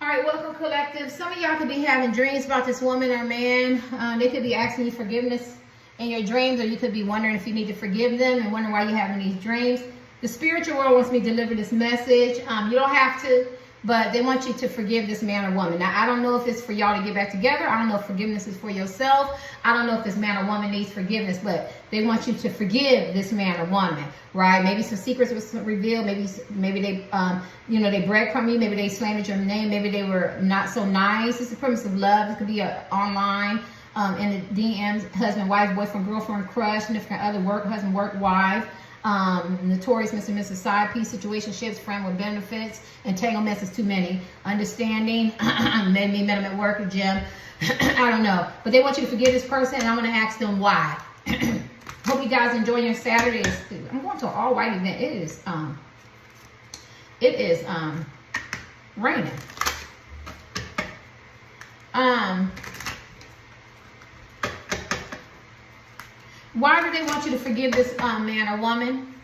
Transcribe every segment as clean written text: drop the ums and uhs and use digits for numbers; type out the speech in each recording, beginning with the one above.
All right, welcome, collective. Some of y'all could be having dreams about this woman or man. They could be asking you forgiveness in your dreams, or you could be wondering if you need to forgive them and wondering why you're having these dreams. The spiritual world wants me to deliver this message. You don't have to, but they want you to forgive this man or woman. Now, I don't know if it's for y'all to get back together. I don't know if forgiveness is for yourself. I don't know if this man or woman needs forgiveness, but they want you to forgive this man or woman, right? Maybe some secrets were revealed. Maybe they, they breadcrumbed you. Maybe they slandered your name. Maybe they were not so nice. It's a premise of love. It could be online, in the DMs, husband, wife, boyfriend, girlfriend, crush, significant other, work, husband, work, wife. Notorious Mr. and Mrs. Side piece, situationships, friend with benefits, entanglements is too many, understanding, maybe met him at work or gym, I don't know, but they want you to forgive this person, and I'm going to ask them why. Hope you guys enjoy your Saturdays. I'm going to an all white event. It is raining. Why do they want you to forgive this man or woman?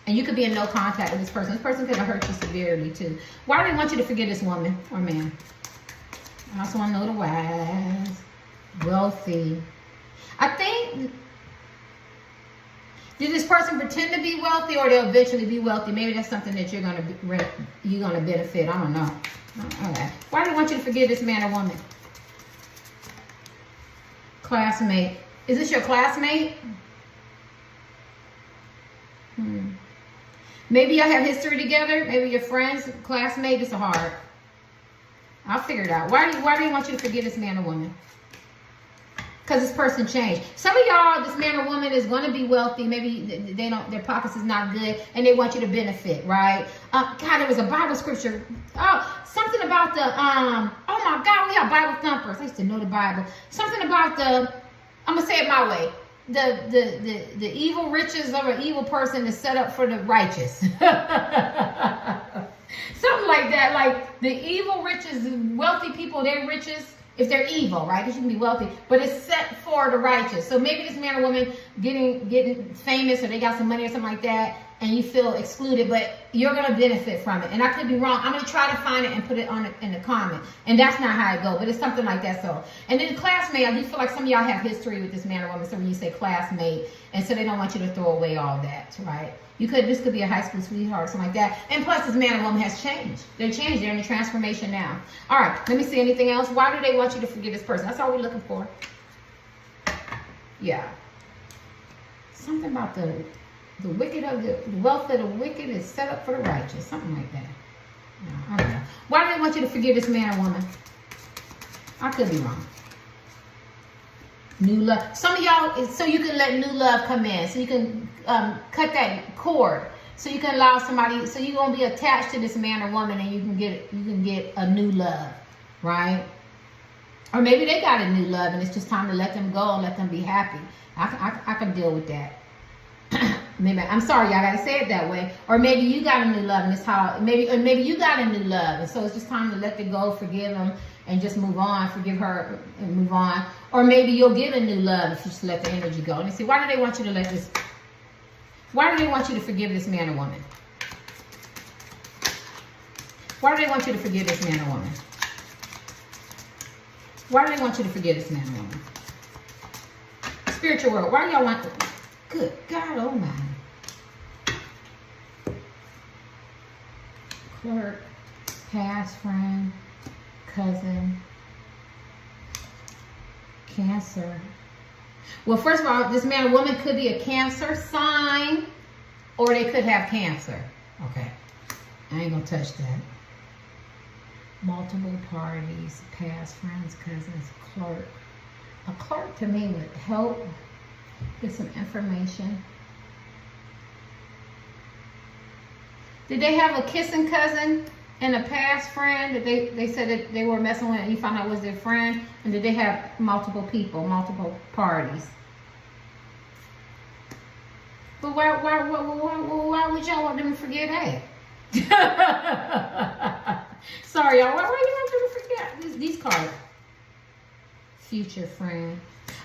And you could be in no contact with this person. This person could have hurt you severely too. Why do they want you to forgive this woman or man? I also want to know the wise, wealthy. I think, did this person pretend to be wealthy, or they'll eventually be wealthy? Maybe that's something that you're gonna benefit. I don't know. Okay. Why do they want you to forgive this man or woman? Classmate. Is this your classmate? Maybe y'all have history together. Maybe your friends, classmate. It's hard. I'll figure it out. Why do they want you to forgive this man or woman? Because this person changed. Some of y'all, this man or woman is going to be wealthy. Maybe their pockets is not good, and they want you to benefit, right? God, there was a Bible scripture. Oh, something about the oh my God, we have Bible thumpers. I used to know the Bible. Something about I'm gonna say it my way. The evil riches of an evil person is set up for the righteous. Something like that. Like the evil riches, wealthy people, their riches, if they're evil, right? Because you can be wealthy, but it's set for the righteous. So maybe this man or woman getting famous, or they got some money or something like that, and you feel excluded, but you're going to benefit from it. And I could be wrong. I'm going to try to find it and put it in the comment. And that's not how it goes, but it's something like that. So, and then classmate, I do feel like some of y'all have history with this man or woman. So when you say classmate, and so they don't want you to throw away all that, right? This could be a high school sweetheart or something like that. And plus, this man or woman has changed. They're changed. They're in a transformation now. All right, let me see anything else. Why do they want you to forgive this person? That's all we're looking for. Yeah. Something about the wicked of the wealth of the wicked is set up for the righteous. Something like that. No, I don't know. Why do they want you to forgive this man or woman? I could be wrong. New love. Some of y'all, so you can let new love come in. So you can cut that cord. So you can allow somebody, so you're going to be attached to this man or woman, and you can get a new love, right? Or maybe they got a new love, and it's just time to let them go and let them be happy. I can deal with that. Maybe, I'm sorry, y'all gotta say it that way. Or maybe you got a new love, and it's how maybe you got a new love, and so it's just time to let it go, forgive them, and just move on. Forgive her and move on. Or maybe you'll get a new love if you just let the energy go. And you see, why do they want you to why do they want you to forgive this man or woman? Why do they want you to forgive this man or woman? Why do they want you to forgive this man or woman? Spiritual world, why do y'all want good God almighty. Clerk, past friend, cousin, Cancer. Well, first of all, this man or woman could be a Cancer sign, or they could have cancer. Okay, I ain't gonna touch that. Multiple parties, past friends, cousins, clerk. A clerk to me would help get some information. Did they have a kissing cousin and a past friend that they said that they were messing with, and you found out was their friend? And did they have multiple people, multiple parties? But why would y'all want them to forget that? Sorry, y'all. Why do you want them to forget these cards? Future friend.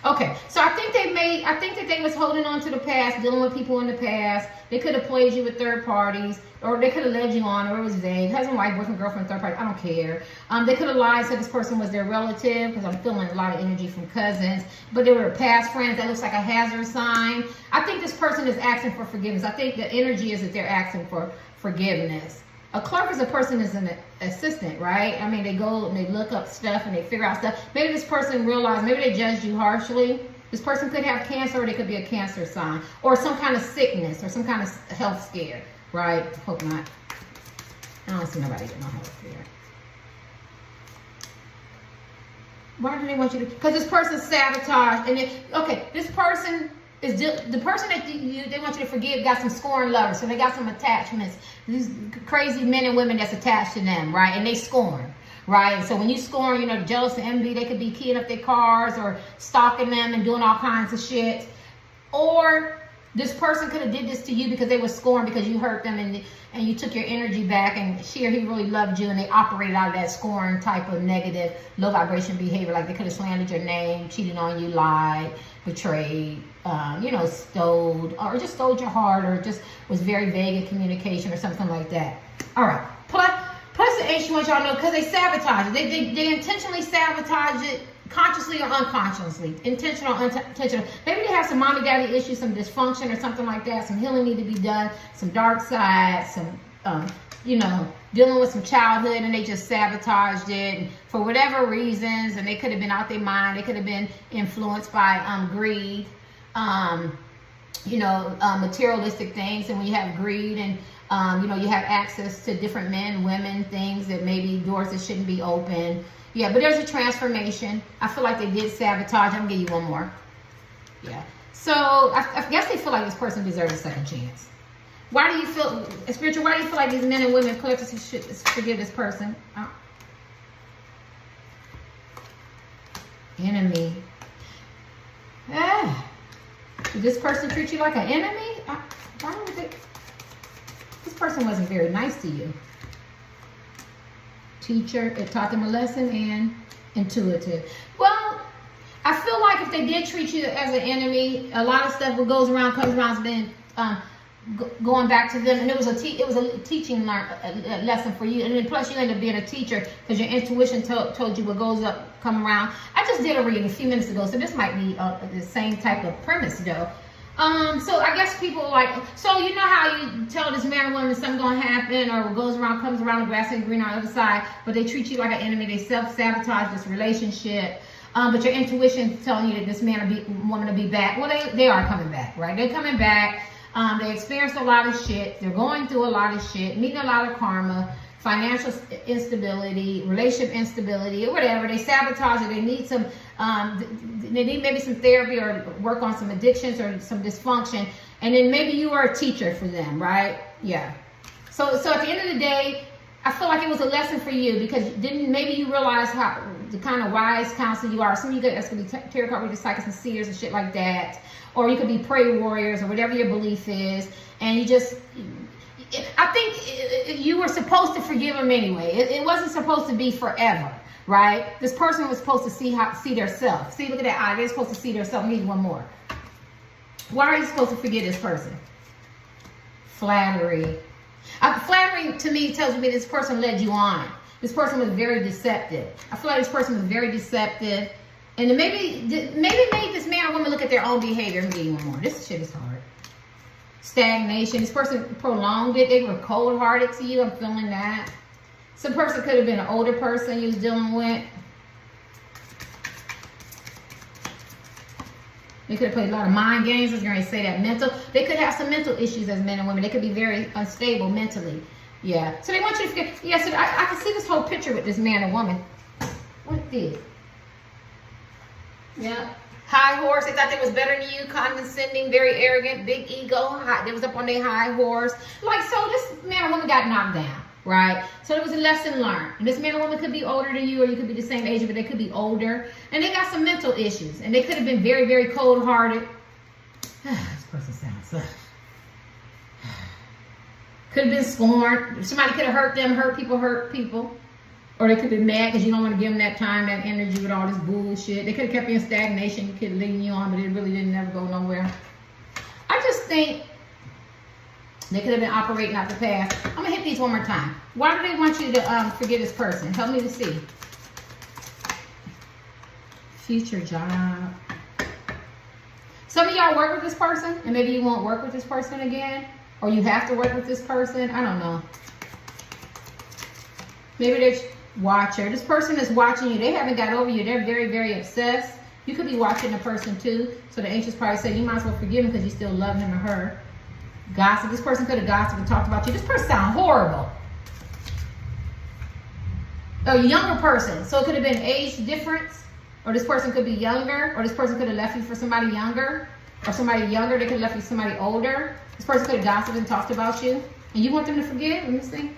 Okay, so I think that they was holding on to the past, dealing with people in the past. They could have played you with third parties, or they could have led you on, or it was vague. Husband, wife, boyfriend, girlfriend, third party, I don't care. They could have lied, said this person was their relative, because I'm feeling a lot of energy from cousins, but they were past friends. That looks like a hazard sign. I think this person is asking for forgiveness. I think the energy is that they're asking for forgiveness. A clerk is a person is an assistant, right? I mean, they go and they look up stuff and they figure out stuff. Maybe this person realized, maybe they judged you harshly. This person could have cancer, or they could be a cancer sign, or some kind of sickness, or some kind of health scare, right? Hope not. I don't see nobody getting a health scare. Why do they want you to? Because this person sabotaged, and okay, this person is the person that they want you to forgive got some scorn lovers, so they got some attachments. These crazy men and women that's attached to them, right? And they scorn, right? So when you scorn, you know, jealous and envy, they could be keying up their cars or stalking them and doing all kinds of shit. Or this person could have did this to you because they were scorned because you hurt them and you took your energy back, and she or he really loved you, and they operated out of that scorn type of negative, low vibration behavior. Like they could have slandered your name, cheated on you, lied, betrayed, you know, stole your heart, or just was very vague in communication or something like that. All right. Plus the ancient ones, y'all know, because they sabotage it. They intentionally sabotage it, consciously or unconsciously. Intentional or unintentional. Maybe they have some mommy daddy issues, some dysfunction or something like that. Some healing need to be done, some dark side, some you know, dealing with some childhood, and they just sabotaged it, and for whatever reasons, and they could have been out their mind. They could have been influenced by greed, you know, materialistic things. And when you have greed and you know, you have access to different men, women, things that maybe doors that shouldn't be open. Yeah, but there's a transformation. I feel like they did sabotage. I'm gonna give you one more. Yeah. So I guess they feel like this person deserves a second chance. Why do you feel, spiritual, why do you feel like these men and women collectively should forgive this person? Enemy. Did this person treat you like an enemy? Why would they? This person wasn't very nice to you. Teacher, it taught them a lesson, and intuitive. Well, I feel like if they did treat you as an enemy, a lot of stuff what goes around comes around has been going back to them, and it was a teaching lesson for you, and then plus you end up being a teacher because your intuition told you what goes up come around. I just did a reading a few minutes ago, so this might be the same type of premise though. So I guess people like, so you know how you tell this man or woman something's gonna happen, or what goes around comes around, the grass ain't green on the other side, but they treat you like an enemy, they self-sabotage this relationship, but your intuition telling you that this man or woman will be back. Well, they are coming back, right? They're coming back. They experienced a lot of shit. They're going through a lot of shit, meeting a lot of karma, financial instability, relationship instability, or whatever. They sabotage it. They need some, they need maybe some therapy or work on some addictions or some dysfunction. And then maybe you are a teacher for them, right? Yeah. So at the end of the day, I feel like it was a lesson for you, because maybe you realize how the kind of wise counselor you are. Some of you guys could be tarot card readers, psychics, and seers and shit like that. Or you could be prayer warriors or whatever your belief is. And you just, I think you were supposed to forgive them anyway. It wasn't supposed to be forever, right? This person was supposed to see their self. See, look at that eye. They're supposed to see their self. I need one more. Why are you supposed to forgive this person? Flattery. Flattery to me tells me this person led you on. This person was very deceptive. I feel like this person was very deceptive. And maybe made this man or woman look at their own behavior. I'm getting one more. This shit is hard. Stagnation. This person prolonged it. They were cold-hearted to you. I'm feeling that. Some person could have been an older person you was dealing with. They could have played a lot of mind games. I was going to say that. Mental. They could have some mental issues as men and women. They could be very unstable mentally. Yeah. So they want you to forget. Yeah, so I can see this whole picture with this man and woman. What did? Yeah. High horse. They thought they was better than you. Condescending, very arrogant, big ego. They was up on their high horse. Like, so this man or woman got knocked down, right? So it was a lesson learned. And this man or woman could be older than you, or you could be the same age, but they could be older. And they got some mental issues. And they could have been very, very cold-hearted. This person sounds so... Could have been scorned. Somebody could have hurt them, hurt people. Or they could be mad because you don't want to give them that time, that energy with all this bullshit. They could have kept you in stagnation, could have leading you on, but it really didn't ever go nowhere. I just think they could have been operating out the past. I'm going to hit these one more time. Why do they want you to forget this person? Help me to see. Future job. Some of y'all work with this person, and maybe you won't work with this person again. Or you have to work with this person. I don't know. Maybe they're watcher. This person is watching you. They haven't got over you. They're very, very obsessed. You could be watching the person too. So the ancients probably say you might as well forgive him because you still love him or her. Gossip. This person could have gossiped and talked about you. This person sounds horrible. A younger person. So it could have been age difference. Or this person could be younger. Or this person could have left you for somebody younger. Or somebody younger. They could have left you for somebody older. This person could have gossiped and talked about you. And you want them to forgive? Let me see.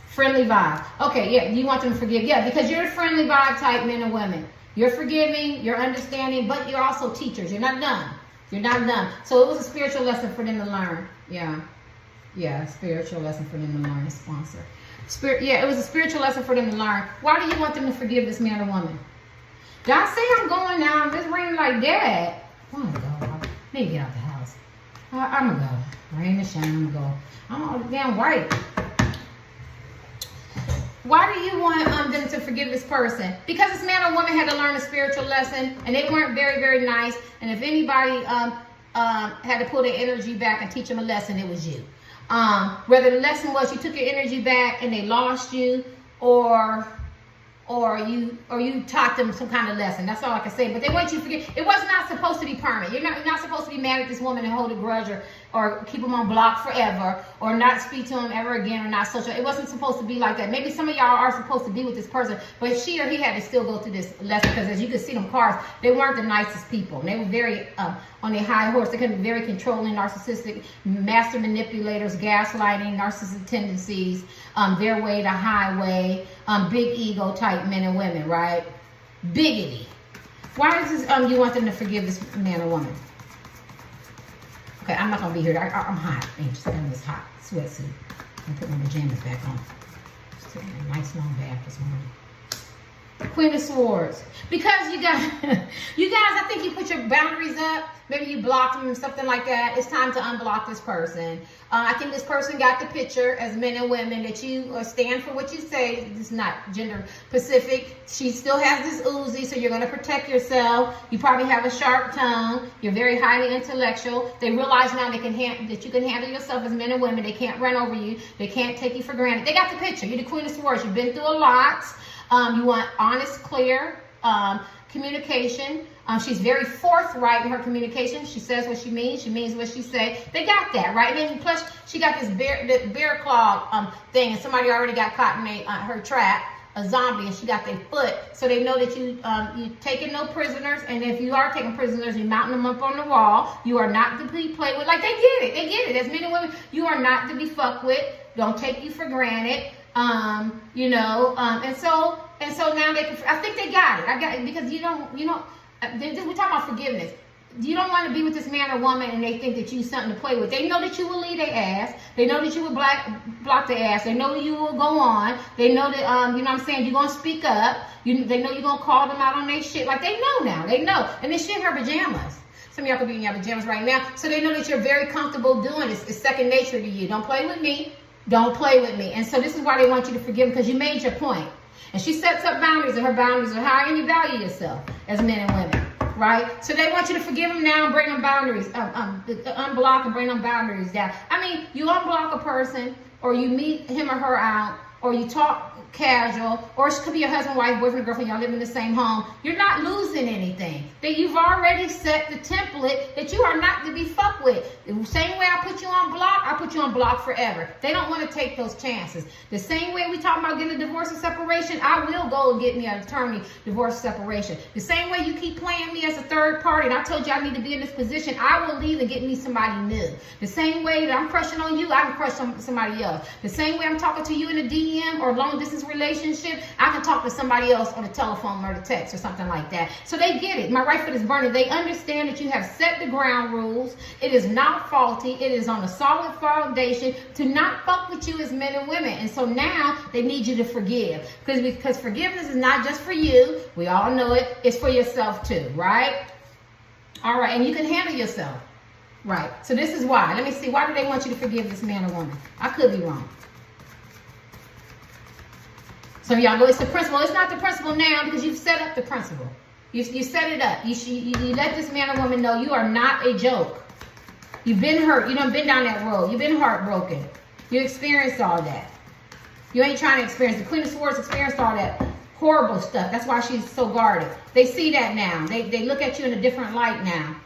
Friendly vibe. Okay, yeah, you want them to forgive. Yeah, because you're a friendly vibe type men and women. You're forgiving, you're understanding, but you're also teachers. You're not done. You're not done. So it was a spiritual lesson for them to learn. Yeah. Yeah, spiritual lesson for them to learn. Sponsor. Yeah, it was a spiritual lesson for them to learn. Why do you want them to forgive this man or woman? Y'all say I'm going now. If it's raining like that, I want to go. I need to get out the house. I'm going to go. Rain or shine, I'm going to go. I'm all damn white. Why do you want them to forgive this person? Because this man or woman had to learn a spiritual lesson, and they weren't very, very nice. And if anybody had to pull their energy back and teach them a lesson, it was you. Whether the lesson was you took your energy back and they lost you, or you taught them some kind of lesson. That's all I can say. But they want you to forget. It was not supposed to be permanent. You're not supposed to be mad at this woman and hold a grudge or keep them on block forever or not speak to them ever again or not social. It wasn't supposed to be like that. Maybe some of y'all are supposed to be with this person, but she or he had to still go through this lesson because as you can see them cards, they weren't the nicest people. They were very on their high horse. They could be very controlling, narcissistic, master manipulators, gaslighting, narcissistic tendencies, their way to highway, big ego type men and women, right? Biggity. Why is this, you want them to forgive this man or woman? Okay, I'm not going to be here. I'm hot. I'm just in this hot sweatsuit. I'm putting my pajamas back on. Just taking a nice long bath this morning. Queen of Swords. Because you guys, I think you put your boundaries up. Maybe you blocked them, something like that. It's time to unblock this person. I think this person got the picture as men and women that you stand for what you say. It's not gender specific. She still has this Uzi, so you're going to protect yourself. You probably have a sharp tongue. You're very highly intellectual. They realize now that you can handle yourself as men and women. They can't run over you. They can't take you for granted. They got the picture. You're the Queen of Swords. You've been through a lot. You want honest, clear communication. She's very forthright in her communication. She says what she means what she says. They got that, right? And then plus, she got this bear claw thing, and somebody already got caught in her trap, a zombie, and she got their foot. So they know that you taking no prisoners, and if you are taking prisoners, you're mounting them up on the wall. You are not to be played with. Like, they get it. They get it. As men and women, you are not to be fucked with. Don't take you for granted. And so now they can, I think they got it. Because we're talking about forgiveness. You don't want to be with this man or woman and they think that you're something to play with. They know that you will leave their ass. They know that you will block their ass. They know that you will go on. They know that, you know what I'm saying, you're going to speak up. They know you're going to call them out on their shit. Like, they know now. They know. And then she in her pajamas. Some of y'all could be in your pajamas right now. So they know that you're very comfortable doing this. It's second nature to you. Don't play with me. Don't play with me. And so this is why they want you to forgive because you made your point. And she sets up boundaries, and her boundaries are high, and you value yourself as men and women, right? So they want you to forgive them now and bring them boundaries, unblock and bring them boundaries down. I mean, you unblock a person, or you meet him or her out, or you talk casual, or it could be your husband, wife, boyfriend, girlfriend, y'all live in the same home. You're not losing anything. That you've already set the template that you are not to be fucked with. The same way I put you on block, I put you on block forever. They don't want to take those chances. The same way we talk about getting a divorce or separation, I will go and get me an attorney, divorce, separation. The same way you keep playing me as a third party, and I told you I need to be in this position, I will leave and get me somebody new. The same way that I'm crushing on you, I can crush on somebody else. The same way I'm talking to you in a DM or long distance else's relationship, I can talk to somebody else on the telephone or the text or something like that. So they get it. My right foot is burning. They understand that you have set the ground rules. It is not faulty. It is on a solid foundation to not fuck with you as men and women. And so now they need you to forgive. Because forgiveness is not just for you. We all know it. It's for yourself too, right? All right. And you can handle yourself. Right. So this is why. Let me see. Why do they want you to forgive this man or woman? I could be wrong. Some of y'all go, it's the principle. It's not the principle now because you've set up the principle. You set it up. You let this man or woman know you are not a joke. You've been hurt. You done been down that road. You've been heartbroken. You experienced all that. You ain't trying to experience. The Queen of Swords experienced all that horrible stuff. That's why she's so guarded. They see that now. They look at you in a different light now.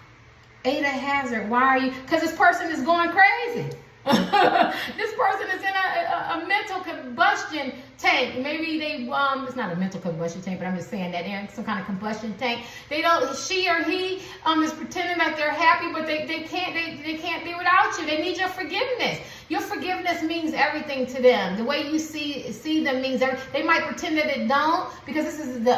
Ada Hazard, why are you? Because this person is going crazy. This person is in a mental combustion tank. Maybe they it's not a mental combustion tank, but I'm just saying that they're in some kind of combustion tank. They don't, she or he is pretending that they're happy, but they can't be without you. They need your forgiveness. Your forgiveness means everything to them. The way you see them means everything. They might pretend that it don't, because this is the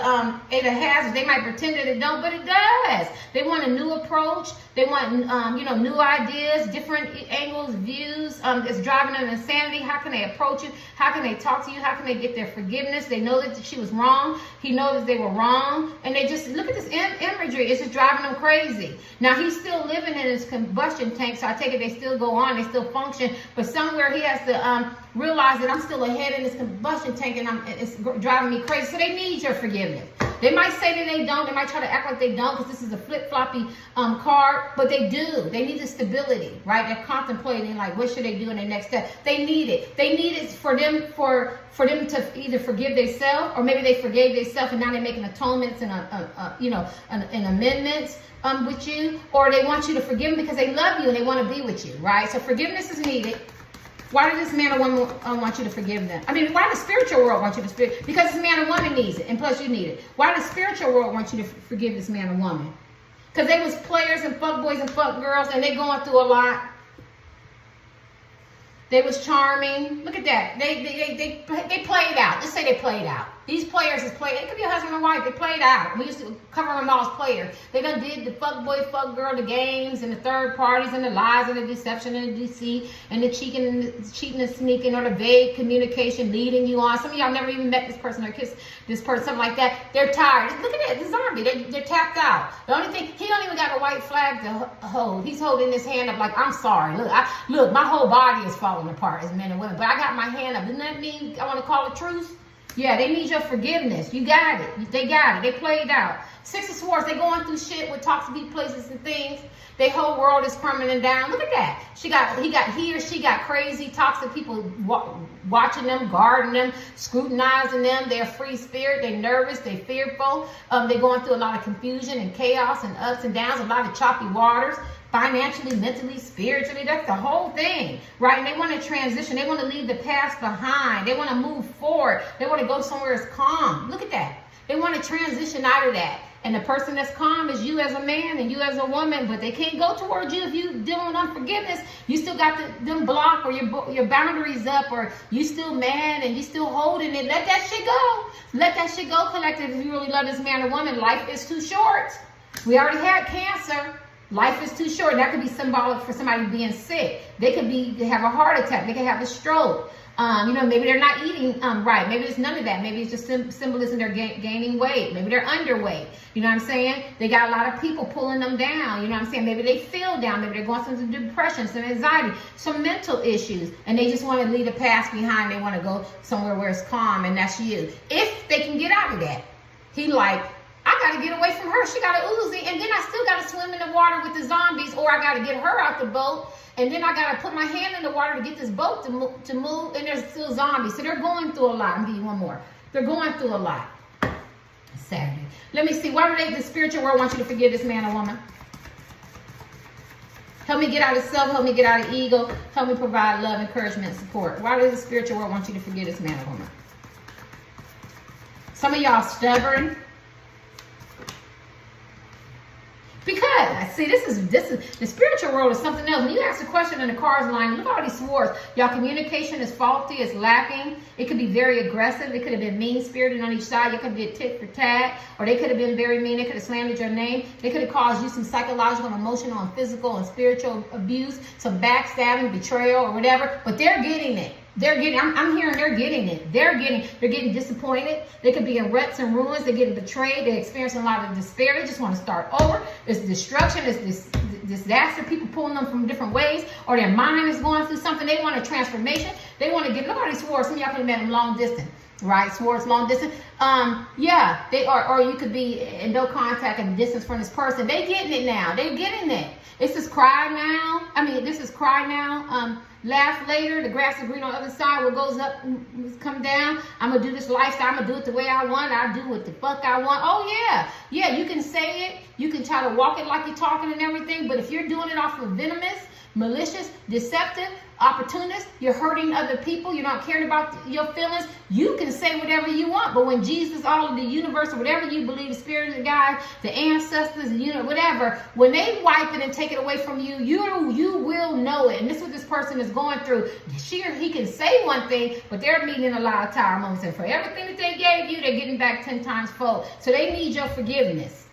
Ada Hazard. They might pretend that it don't, but it does. They want a new approach. They want new ideas, different angles, views. It's driving them insanity. How can they approach you? How can they talk to you? How can they get their forgiveness? They know that she was wrong. He knows that they were wrong, and they just look at this imagery. It's just driving them crazy. Now he's still living in his combustion tank, so I take it they still go on, they still function, but somewhere he has to realize that I'm still ahead in this combustion tank, and it's driving me crazy. So they need your forgiveness. They might say that they don't. They might try to act like they don't, because this is a flip-floppy card, but they do. They need the stability, right? They're contemplating, like, what should they do in the next step? They need it. They need it for them to either forgive themselves, or maybe they forgave themselves and now they're making atonements and and amendments with you, or they want you to forgive them because they love you and they want to be with you, right? So forgiveness is needed. Why does this man or woman want you to forgive them? I mean, why does the spiritual world want you to forgive? Because this man or woman needs it, and plus you need it. Why does the spiritual world want you to forgive this man or woman? Because they was players and fuck boys and fuck girls, and they going through a lot. They was charming. Look at that. They played out. Just say they played out. These players is played. It could be a husband and wife. They played out. We used to cover them all as players. They done did the fuck boy, fuck girl, the games, and the third parties, and the lies, and the deception, and the deceit, and the cheating and sneaking, or the vague communication leading you on. Some of y'all never even met this person or kissed this person, something like that. They're tired. Look at it. The zombie. They're tapped out. The only thing, he don't even got a white flag to hold. He's holding his hand up like, I'm sorry. Look, my whole body is falling apart as men and women, but I got my hand up. Doesn't that mean I want to call a truce? Yeah, they need your forgiveness. You got it. They got it. They played out. Six of Swords, they going through shit with toxic places and things. Their whole world is crumbling down. Look at that. He or she got crazy, toxic people watching them, guarding them, scrutinizing them. They're free spirit. They're nervous. They're fearful. They're going through a lot of confusion and chaos and ups and downs, a lot of choppy waters. Financially, mentally, spiritually, that's the whole thing, right? And they want to transition. They want to leave the past behind. They want to move forward. They want to go somewhere that's calm. Look at that. They want to transition out of that. And the person that's calm is you as a man and you as a woman, but they can't go towards you if you dealing with unforgiveness. You still got them blocked, or your boundaries up, or you still mad and you still holding it. Let that shit go. Let that shit go, collective. If you really love this man or woman, life is too short. We already had cancer. Life is too short. That could be symbolic for somebody being sick. They could have a heart attack. They could have a stroke. Maybe they're not eating right. Maybe it's none of that. Maybe it's just symbolism they're gaining weight. Maybe they're underweight. You know what I'm saying? They got a lot of people pulling them down. You know what I'm saying? Maybe they feel down. Maybe they're going through some depression, some anxiety, some mental issues, and they just want to leave the past behind. They want to go somewhere where it's calm, and that's you. If they can get out of that. I got to get away from her. She got a Uzi, and then I still got to swim in the water with the zombies, or I got to get her out the boat, and then I got to put my hand in the water to get this boat to move, and there's still zombies. So they're going through a lot. I'm going to give you one more. They're going through a lot. Saturday. Let me see. Why do the spiritual world want you to forgive this man or woman? Help me get out of self. Help me get out of ego. Help me provide love, encouragement, and support. Why does the spiritual world want you to forgive this man or woman? Some of y'all stubborn. Because what? See, this is the spiritual world is something else. When you ask a question in the cards line, look at all these swords. Y'all communication is faulty, it's lacking. It could be very aggressive. It could have been mean-spirited on each side. You could be a tit for tat, or they could have been very mean. They could have slandered your name. They could have caused you some psychological, emotional, and physical and spiritual abuse, some backstabbing, betrayal, or whatever. But they're getting it. They're getting, I'm hearing they're getting it. They're getting disappointed. They could be in ruts and ruins. They're getting betrayed. They're experiencing a lot of despair. They just want to start over. It's destruction. It's this disaster. People pulling them from different ways, or their mind is going through something. They want a transformation. They want to get, look at these swords. Some of y'all could have met them long distance, right? Swords long distance. Yeah, they are, or you could be in no contact and distance from this person. They getting it now. They're getting it. This is cry now. I mean, this is cry now. Laugh later. The grass is green on the other side. What goes up come down. I'm going to do this lifestyle. I'm going to do it the way I want. I do what the fuck I want. Oh, yeah. Yeah, you can say it. You can try to walk it like you're talking and everything. But if you're doing it off of venomous, malicious, deceptive, opportunist, you're hurting other people, you're not caring about your feelings, you can say whatever you want. But when Jesus, all of the universe, or whatever you believe, the spirit of God, the ancestors, whatever, when they wipe it and take it away from you, you will know it. And this is what this person is going through. She or he can say one thing, but they're meeting a lot of tire moments. And for everything that they gave you, they're getting back 10 times fold. So they need your forgiveness.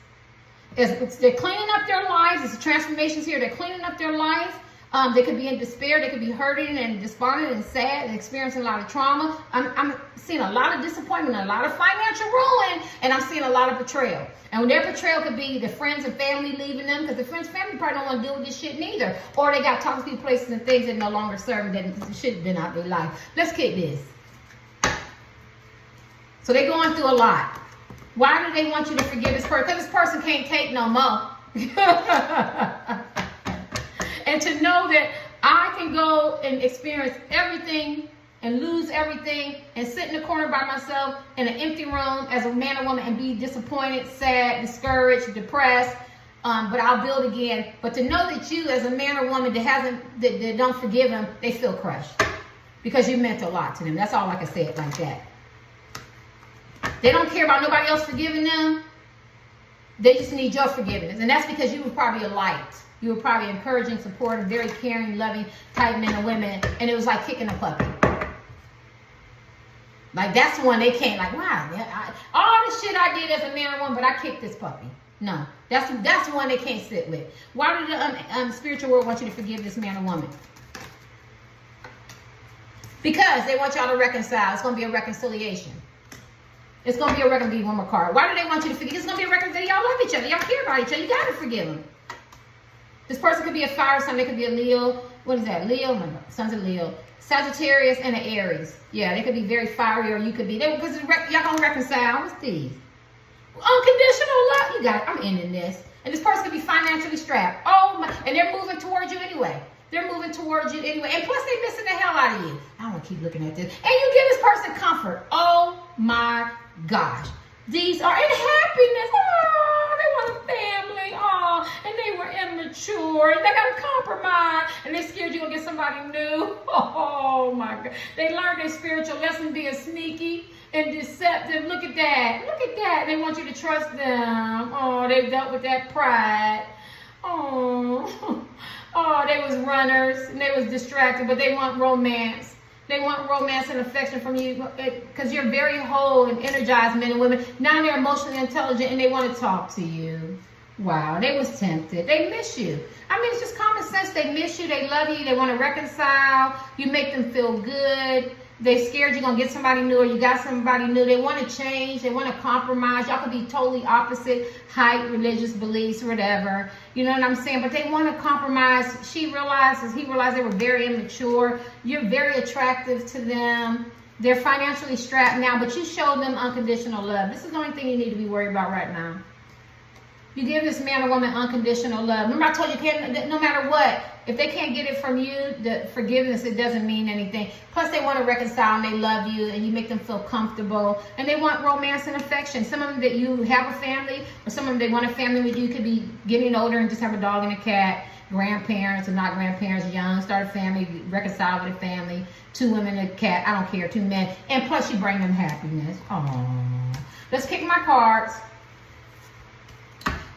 They're cleaning up their lives. It's transformations here. They're cleaning up their life. They could be in despair. They could be hurting and despondent and sad and experiencing a lot of trauma. I'm seeing a lot of disappointment, a lot of financial ruin, and I'm seeing a lot of betrayal. And when their betrayal could be the friends and family leaving them, because the friends and family probably don't want to deal with this shit neither. Or they got toxic people, places, and things that no longer serve them, that should have been out their life. Let's kick this. So they're going through a lot. Why do they want you to forgive this person? Because this person can't take no more. And to know that I can go and experience everything and lose everything and sit in the corner by myself in an empty room as a man or woman and be disappointed, sad, discouraged, depressed, but I'll build again. But to know that you as a man or woman that don't forgive them, they feel crushed because you meant a lot to them. That's all I can say it like that. They don't care about nobody else forgiving them. They just need your forgiveness. And that's because you were probably a light. You were probably encouraging, supportive, very caring, loving type men and women. And it was like kicking a puppy. Like that's the one they can't, like, wow, all the shit I did as a man or woman, but I kicked this puppy. No, that's the one they can't sit with. Why did the spiritual world want you to forgive this man or woman? Because they want y'all to reconcile. It's going to be a reconciliation. It's going to be a reconciliation. One more card. Why do they want you to forgive? It's going to be a reconciliation. Y'all love each other. Y'all care about each other. You got to forgive them. This person could be a fire sign. They could be a Leo. What is that? Leo? No, sons of Leo. Sagittarius and an Aries. Yeah, they could be very fiery, or you could be. Because y'all going to reconcile. What's these? Unconditional love. You got it. I'm ending this. And this person could be financially strapped. Oh my. And they're moving towards you anyway. They're moving towards you anyway. And plus, they're missing the hell out of you. I don't want to keep looking at this. And you give this person comfort. Oh my gosh. These are in happiness. Oh, they want a family. Oh, and they were immature. And they got to compromise. And they're scared you're going to get somebody new. Oh my God. They learned their spiritual lesson being sneaky and deceptive. Look at that. Look at that. They want you to trust them. Oh, they dealt with that pride. Oh. Oh, they was runners and they was distracted, but they want romance. They want romance and affection from you because you're very whole and energized men and women. Now they're emotionally intelligent and they want to talk to you. Wow, they was tempted. They miss you. I mean, it's just common sense. They miss you. They love you. They want to reconcile. You make them feel good. They're scared you're going to get somebody new or you got somebody new. They want to change. They want to compromise. Y'all could be totally opposite height, religious beliefs, whatever. You know what I'm saying? But they want to compromise. He realized they were very immature. You're very attractive to them. They're financially strapped now, but you showed them unconditional love. This is the only thing you need to be worried about right now. You give this man or woman unconditional love. Remember I told you, no matter what, if they can't get it from you, the forgiveness, it doesn't mean anything. Plus they want to reconcile and they love you and you make them feel comfortable. And they want romance and affection. Some of them that you have a family, or some of them they want a family with you. Could be getting older and just have a dog and a cat. Grandparents or not grandparents, young, start a family, reconcile with a family. 2 women and a cat, I don't care, 2 men. And plus you bring them happiness. Aww. Let's kick my cards.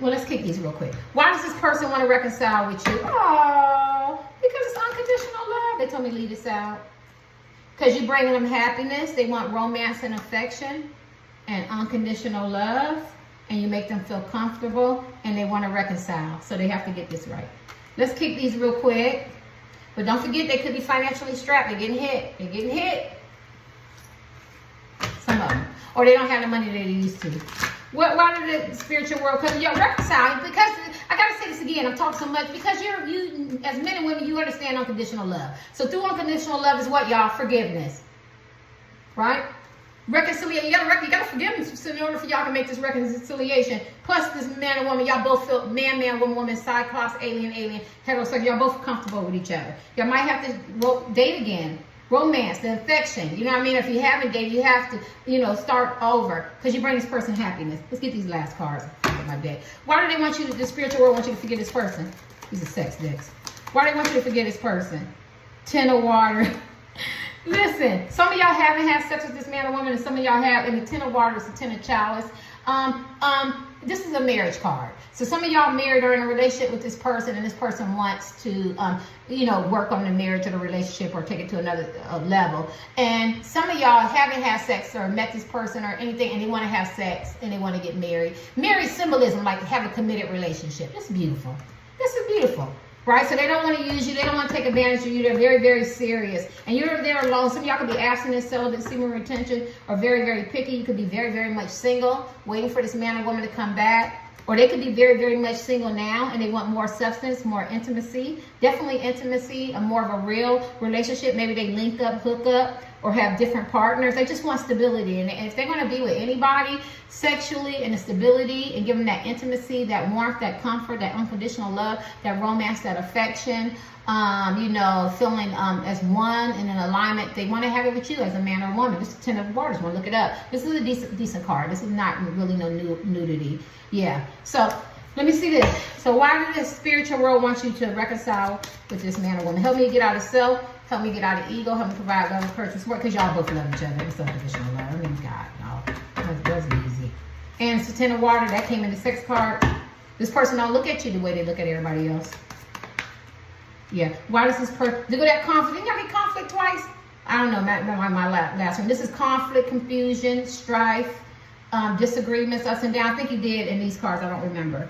Well, let's kick these real quick. Why does this person want to reconcile with you? Oh, because it's unconditional love. They told me to leave this out. Because you're bringing them happiness. They want romance and affection and unconditional love. And you make them feel comfortable. And they want to reconcile. So they have to get this right. Let's kick these real quick. But don't forget, they could be financially strapped. They're getting hit. They're getting hit. Some of them. Or they don't have the money that they used to. Why did the spiritual world, because you're reconciling, because, I got to say this again, I'm talking so much, because you, as men and women, you understand unconditional love. So through unconditional love is what, y'all? Forgiveness. Right? Reconciliation, you got to forgive them so in order for y'all to make this reconciliation. Plus this man and woman, y'all both feel, man, woman, cyclops, alien, heterosexual, y'all both comfortable with each other. Y'all might have to date again. Romance, the affection, you know what I mean? If you haven't dated, you have to, you know, start over because you bring this person happiness. Let's get these last cards of my day. Why do they want you to, the spiritual world want you to forget this person? These are sex dicks. Why do they want you to forget this person? 10 of water. Listen, some of y'all haven't had sex with this man or woman, and some of y'all have, and the 10 of water is the 10 of chalice. This is a marriage card. So some of y'all married or in a relationship with this person, and this person wants to, you know, work on the marriage or the relationship or take it to another level. And some of y'all haven't had sex or met this person or anything, and they want to have sex and they want to get married. Marriage symbolism, like have a committed relationship. This is beautiful. This is beautiful. Right? So they don't want to use you. They don't want to take advantage of you. They're very, very serious. And you're there alone. Some of y'all could be abstinent, celibate, semen retention, or very, very picky. You could be very, very much single, waiting for this man or woman to come back. Or they could be very, very much single now, and they want more substance, more intimacy. Definitely intimacy, a more of a real relationship. Maybe they link up, hook up, or have different partners. They just want stability. And if they're going to be with anybody sexually and the stability and give them that intimacy, that warmth, that comfort, that unconditional love, that romance, that affection, you know, feeling as one and in alignment, they want to have it with you as a man or woman. This is 10 of waters. Want to look it up. This is a decent card. This is not really no nudity. Yeah. So let me see this. So why did the spiritual world want you to reconcile with this man or woman? Help me get out of self. Help me get out of ego. Help me provide love and purchase support. Because y'all both love each other. It's unconditional love. I mean, God, no. That's easy. And it's the 10 of water. That came in the sex card. This person don't look at you the way they look at everybody else. Yeah. Why does this person do that conflict? Didn't y'all get conflict twice? I don't know. My last one. This is conflict, confusion, strife, disagreements, ups and downs. I think you did in these cards. I don't remember.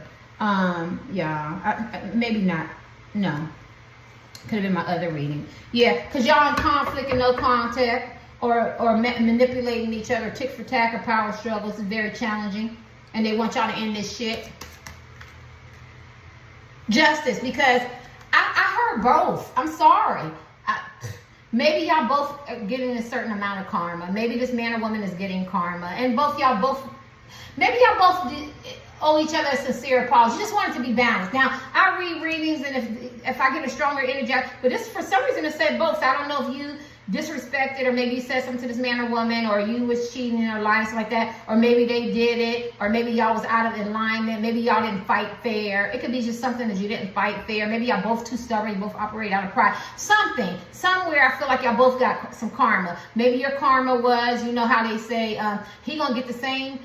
Yeah. Maybe not. No. Could have been my other reading. Yeah. Because y'all in conflict and no contact, or manipulating each other, tick for tack, or power struggles is very challenging. And they want y'all to end this shit. Justice, because I heard both. I'm sorry. Maybe y'all both are getting a certain amount of karma. Maybe this man or woman is getting karma. And maybe y'all both owe each other a sincere apology. You just want it to be balanced. Now, I read readings, and if I get a stronger energy, but this, for some reason, it said both. So I don't know if you disrespected, or maybe you said something to this man or woman, or you was cheating or lying, something like that, or maybe they did it, or maybe y'all was out of alignment, maybe y'all didn't fight fair. It could be just something that you didn't fight fair. Maybe y'all both too stubborn, you both operate out of pride. Something, somewhere, I feel like y'all both got some karma. Maybe your karma was, you know how they say, he gonna get the same.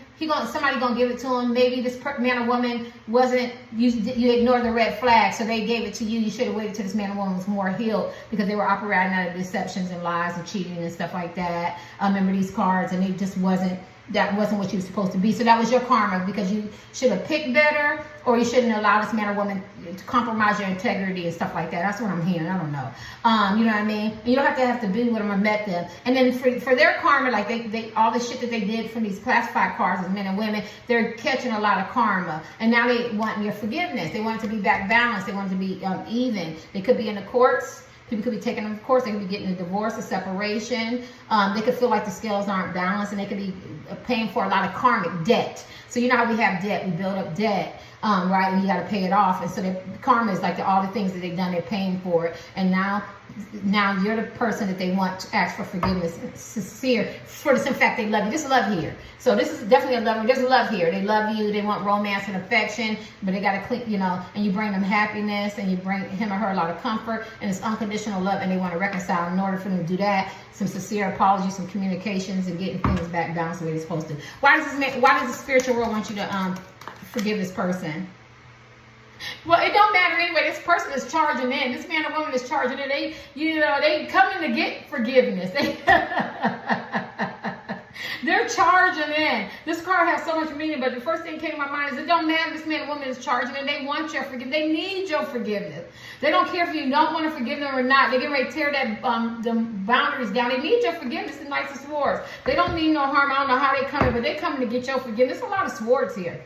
Somebody gonna give it to him. Maybe this man or woman wasn't, you ignored the red flag, so they gave it to you. You should have waited till this man or woman was more healed, because they were operating out of deceptions and lies and cheating and stuff like that. Remember these cards, and it just wasn't what you were supposed to be. So that was your karma, because you should have picked better, or you shouldn't allow this man or woman to compromise your integrity and stuff like that. That's what I'm hearing. I don't know. You know what I mean? And you don't have to be with them or met them. And then for their karma, like they all the shit that they did from these classified cards as men and women, they're catching a lot of karma. And now they want your forgiveness. They want it to be back balanced. They want it to be even. They could be in the courts. People could be taking them to court. They could be getting a divorce, a separation. They could feel like the scales aren't balanced, and they could be paying for a lot of karmic debt. So you know how we have debt, we build up debt, right? And you got to pay it off. And so the karma is like all the things that they've done, they're paying for it. And now you're the person that they want to ask for forgiveness, sincere, for the simple fact they love you. This is love here. So this is definitely a love. There's love here. They love you. They want romance and affection, but they got to clean, you know, and you bring them happiness, and you bring him or her a lot of comfort, and it's unconditional love, and they want to reconcile. In order for them to do that, some sincere apologies, some communications, and getting things back balanced the way they're supposed to. Why does the spiritual world want you to forgive this person. Well, it don't matter anyway. This person is charging in. This man or woman is charging in. They coming to get forgiveness. They're charging in. This card has so much meaning, but the first thing that came to my mind is it don't matter. This man or woman is charging in. They want your forgiveness. They need your forgiveness. They don't care if you don't want to forgive them or not. They're getting ready to tear that the boundaries down. They need your forgiveness. The Knights of Swords. They don't mean no harm. I don't know how they coming, but they're coming to get your forgiveness. There's a lot of swords here.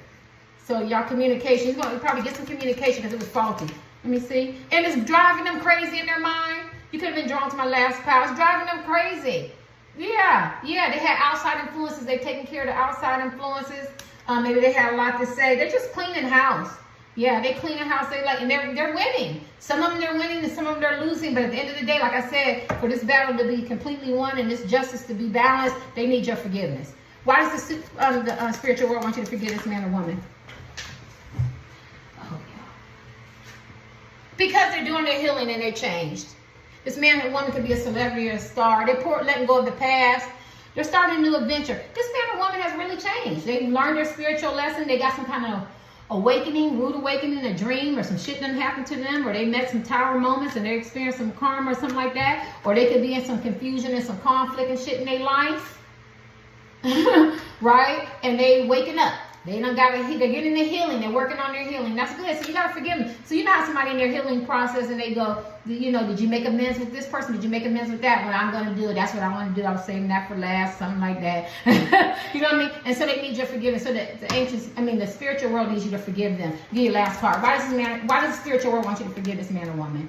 So y'all communication, you're going to probably get some communication because it was faulty. Let me see. And it's driving them crazy in their mind. You could have been drawn to my last pile. It's driving them crazy. Yeah. They had outside influences. They're taking care of the outside influences. Maybe they had a lot to say. They're just cleaning house. Yeah, they cleaning house. And they're winning. Some of them they're winning and some of them they're losing. But at the end of the day, like I said, for this battle to be completely won and this justice to be balanced, they need your forgiveness. Why does the spiritual world want you to forgive this man or woman? Because they're doing their healing and they're changed. This man and woman could be a celebrity or a star. They're letting go of the past. They're starting a new adventure. This man or woman has really changed. They've learned their spiritual lesson. They got some kind of awakening, rude awakening, a dream, or some shit done happened to them, or they met some tower moments and they experienced some karma or something like that. Or they could be in some confusion and some conflict and shit in their life. Right? And they waking up. They're getting their healing. They're working on their healing. That's good. So you got to forgive them. So you know how somebody in their healing process and they go, did you make amends with this person? Did you make amends with that? Well, I'm going to do it. That's what I want to do. I was saving that for last, something like that. You know what I mean? And so they need your forgiveness. So the spiritual world needs you to forgive them. Give your last part. Why does the spiritual world want you to forgive this man or woman?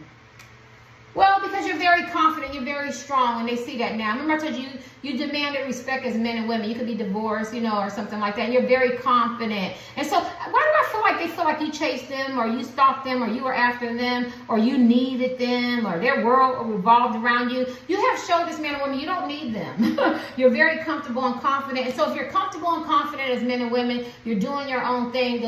Well, because you're very confident, you're very strong, and they see that now. Remember I told you, you demanded respect as men and women. You could be divorced, or something like that. And you're very confident. And so why do I feel like they feel like you chased them, or you stalked them, or you were after them, or you needed them, or their world revolved around you? You have showed this man and woman you don't need them. You're very comfortable and confident. And so if you're comfortable and confident as men and women, you're doing your own thing.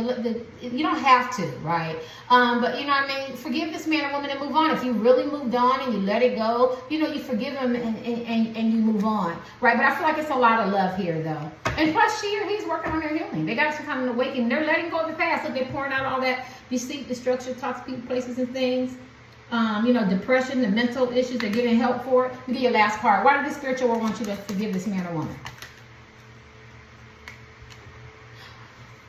You don't have to, right? But you know what I mean? Forgive this man and woman and move on. If you really moved on and you let it go, you forgive them and you move on, right? But I feel like it's a lot of love here, though. And plus, she or he's working on their healing. They got some kind of awakening. They're letting go of the past. So they're pouring out all that deceit, destruction, toxic places and things. Depression, the mental issues. They're getting help for it. You get your last card. Why did the spiritual world want you to forgive this man or woman?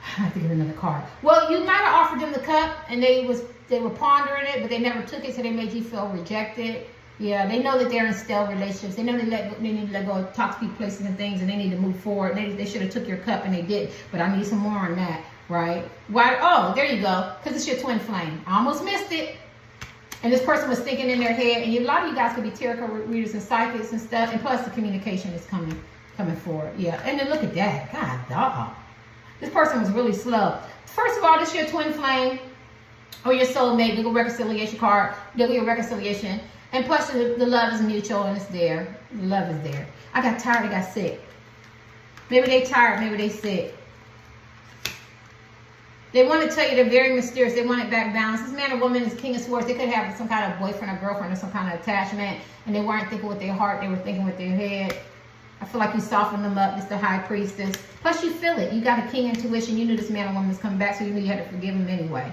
I have to get another card. Well, you might have offered them the cup and they were pondering it, but they never took it, so they made you feel rejected. Yeah, they know that they're in stale relationships. They know they need to let go of toxic places and things, and they need to move forward. They should have took your cup, and they did. But I need some more on that, right? Why? Oh, there you go. Because it's your twin flame. I almost missed it. And this person was thinking in their head, and a lot of you guys could be tarot readers and psychics and stuff, and plus the communication is coming forward. Yeah, and then look at that. God, dog. This person was really slow. First of all, this is your twin flame or your soulmate. Google reconciliation card. Google your reconciliation. And plus, the love is mutual and it's there. The love is there. I got tired. I got sick. Maybe they tired. Maybe they sick. They want to tell you they're very mysterious. They want it back balanced. This man or woman is King of Swords. They could have some kind of boyfriend or girlfriend or some kind of attachment. And they weren't thinking with their heart. They were thinking with their head. I feel like you softened them up. It's the high priestess. Plus, you feel it. You got a king intuition. You knew this man or woman was coming back, so you knew you had to forgive him anyway.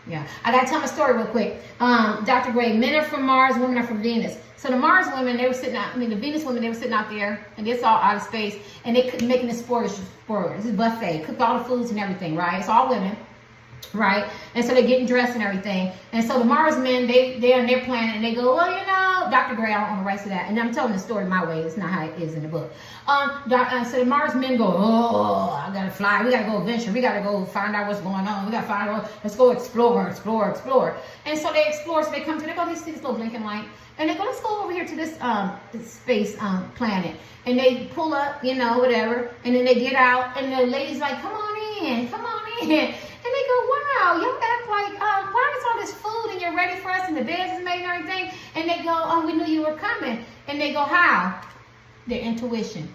Yeah. I got to tell my story real quick. Dr. Gray, men are from Mars, women are from Venus. So the Mars women, they were sitting out, the Venus women, they were sitting out there, and it's all out of space, and they making this sport. This is buffet. Cooked all the foods and everything, right? It's all women. Right? And so they're getting dressed and everything. And so the Mars men, they're on their planet and they go, well, Dr. Gray, I don't want to write to that. And I'm telling the story my way. It's not how it is in the book. So the Mars men go, I got to fly. We got to go adventure. We got to go find out what's going on. We got to find out. Let's go explore. And so they explore. So they come to, they see this little blinking light. And they go, let's go over here to this space planet. And they pull up, whatever. And then they get out. And the lady's like, come on in. And they go, wow, y'all act like, why is all this food and you're ready for us and the beds is made and everything? And they go, oh, we knew you were coming. And they go, how? Their intuition.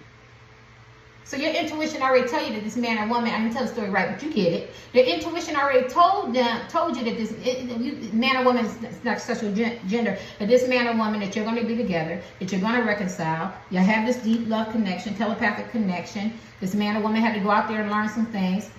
So your intuition already tell you that this man or woman, I didn't tell the story right, but you get it. Their intuition already told you that this man or woman is not sexual gender, that this man or woman, that you're going to be together, that you're going to reconcile. You'll have this deep love connection, telepathic connection. This man or woman had to go out there and learn some things.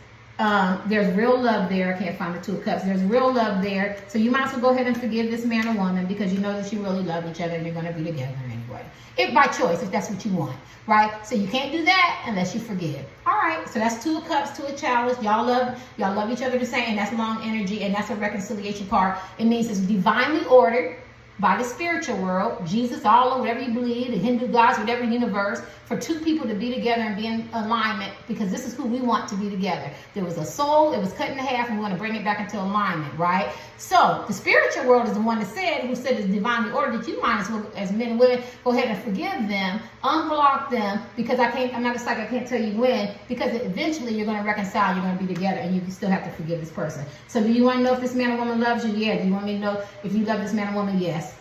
There's real love there. I can't find the Two of Cups. There's real love there. So you might as well go ahead and forgive this man or woman, because you know that you really love each other and you're going to be together anyway. If by choice, if that's what you want, right? So you can't do that unless you forgive. All right. So that's Two of Cups, Two of Chalice. Y'all love each other the same, and that's long energy, and that's a reconciliation part. It means it's divinely ordered by the spiritual world, Jesus, Allah, whatever you believe, the Hindu gods, whatever universe, for two people to be together and be in alignment, because this is who we want to be together. There was a soul, it was cut in half, and we want to bring it back into alignment, right? So the spiritual world is the one that said, who said it's divinely ordered, that you might as well, as men and women, go ahead and forgive them, unblock them, because I'm not just like, I can't tell you when, because eventually you're going to reconcile, you're going to be together, and you still have to forgive this person. So do you want to know if this man or woman loves you? Yeah. Do you want me to know if you love this man or woman? Yes.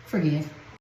Forgive.